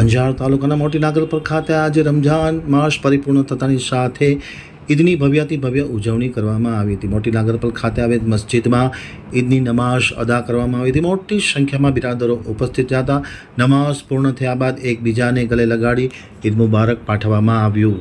અંજાર તાલુકાના મોટી નાગલપર ખાતે આજે રમઝાન માસ પરિપૂર્ણ થતાની સાથે ઈદની ભવ્યાતિ ભવ્ય ઉજવણી કરવામાં આવી હતી। મોટી નાગલપર ખાતે આવેલ મસ્જિદમાં ઈદની નમાઝ અદા કરવામાં આવી હતી। મોટી સંખ્યામાં બિરાદરો ઉપસ્થિત હતા। નમાઝ પૂર્ણ થયા બાદ એકબીજાને ગલે લગાડી ઈદ મુબારક પાઠવવામાં આવ્યું।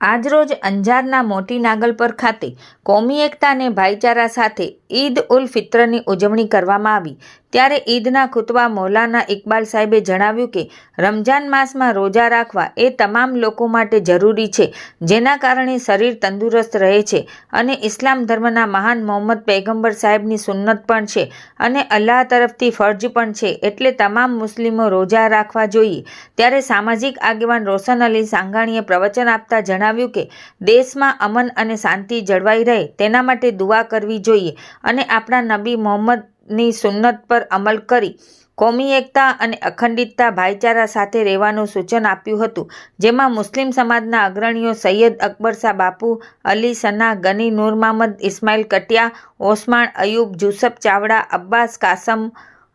આજરોજ અંજારના મોટી નાગલપર ખાતે કોમી એકતા અને ભાઈચારા સાથે ઈદ ઉલ ફિત્રની ઉજવણી કરવામાં આવી। ત્યારે ઈદના ખુતબા મૌલાના ઇકબાલ સાહેબે જણાવ્યું કે રમજાન માસમાં રોજા રાખવા એ તમામ લોકો માટે જરૂરી છે, જેના કારણે શરીર તંદુરસ્ત રહે છે અને ઇસ્લામ ધર્મના મહાન મોહમ્મદ પૈગંબર સાહેબની સુન્નત પણ છે અને અલ્લાહ તરફથી ફરજ પણ છે, એટલે તમામ મુસ્લિમો રોજા રાખવા જોઈએ। ત્યારે સામાજિક આગેવાન રોશન અલી સાંઘાણીએ પ્રવચન આપતા જણાવ્યું કે દેશમાં અમન અને શાંતિ જળવાઈ રહે તેના માટે દુઆ કરવી જોઈએ અને આપણા નબી મોહમ્મદની સુન્નત પર અમલ કરી કોમી એકતા અને અખંડિતતા ભાઈચારા સાથે રહેવાનું સૂચન આપ્યું હતું। જેમાં મુસ્લિમ સમાજના અગ્રણીઓ સૈયદ અકબર શાહ બાપુ, અલી સના, ગની નૂર મહમદ, ઇસ્માઇલ કટિયા, ઓસમાણ અયુબ, જુસફ ચાવડા, અબ્બાસ કાસમ,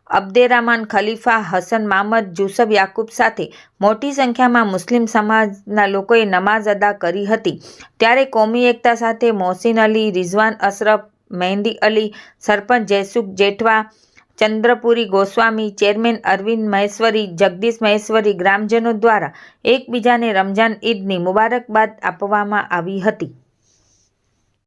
અબ્દેરામાન ખલીફા, હસન મામદ, જુસફ યાકુબ સાથે મોટી સંખ્યામાં મુસ્લિમ સમાજના લોકોએ નમાઝ અદા કરી હતી। ત્યારે કોમી એકતા સાથે મોહસિન અલી, રિઝવાન અશરફ, મહેંદી અલી, સરપંચ જયસુખ જેઠવા, ચંદ્રપુરી ગોસ્વામી, ચેરમેન અરવિંદ મહેશ્વરી, જગદીશ મહેશ્વરી ગ્રામજનો દ્વારા એકબીજાને રમજાન ઈદની મુબારકબાદ આપવામાં આવી હતી।